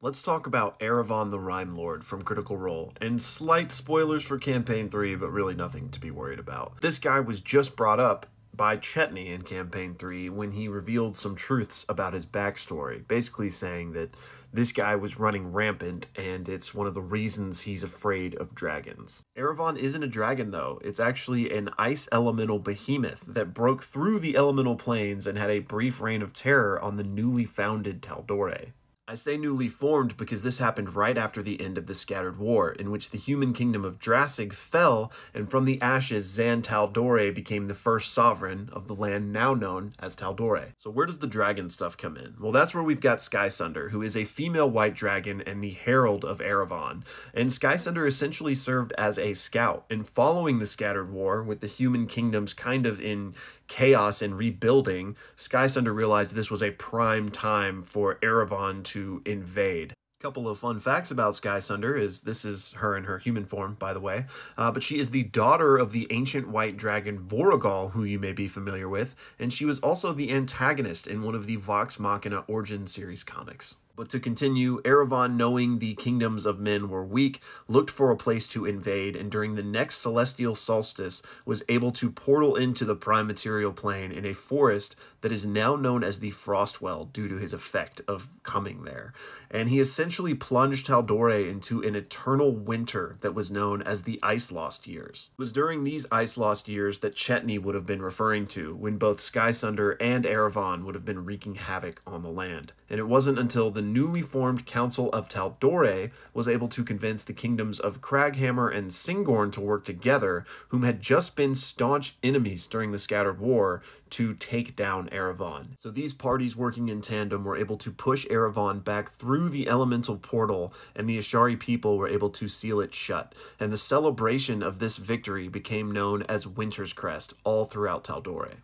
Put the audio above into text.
Let's talk about Errevon the Rimelord from Critical Role, and slight spoilers for Campaign 3, but really nothing to be worried about. This guy was just brought up by Chetney in Campaign 3 when he revealed some truths about his backstory, basically saying that this guy was running rampant and it's one of the reasons he's afraid of dragons. Errevon isn't a dragon though, it's actually an ice elemental behemoth that broke through the elemental planes and had a brief reign of terror on the newly founded Tal'Dorei. I say newly formed because this happened right after the end of the Scattered War, in which the human kingdom of Drassig fell, and from the ashes Zan Tal'Dorei became the first sovereign of the land now known as Tal'Dorei. So where does the dragon stuff come in? Well, that's where we've got Skysunder, who is a female white dragon and the herald of Errevon. And Skysunder essentially served as a scout, and following the Scattered War, with the human kingdoms kind of in chaos and rebuilding, Skysunder realized this was a prime time for Errevon to invade. A couple of fun facts about Skysunder is this is her in her human form, by the way, but she is the daughter of the ancient white dragon Voragal, who you may be familiar with, and she was also the antagonist in one of the Vox Machina Origin series comics. But to continue, Errevon, knowing the kingdoms of men were weak, looked for a place to invade, and during the next celestial solstice was able to portal into the prime material plane in a forest that is now known as the Frostwell due to his effect of coming there. And he essentially plunged Tal'Dorei into an eternal winter that was known as the Ice Lost Years. It was during these Ice Lost Years that Chetney would have been referring to, when both Skysunder and Errevon would have been wreaking havoc on the land. And it wasn't until the newly formed Council of Tal'Dorei was able to convince the kingdoms of Craghammer and Singorn to work together, whom had just been staunch enemies during the Scattered War, to take down Errevon. So these parties working in tandem were able to push Errevon back through the elemental portal, and the Ashari people were able to seal it shut. And the celebration of this victory became known as Winter's Crest all throughout Tal'Dorei.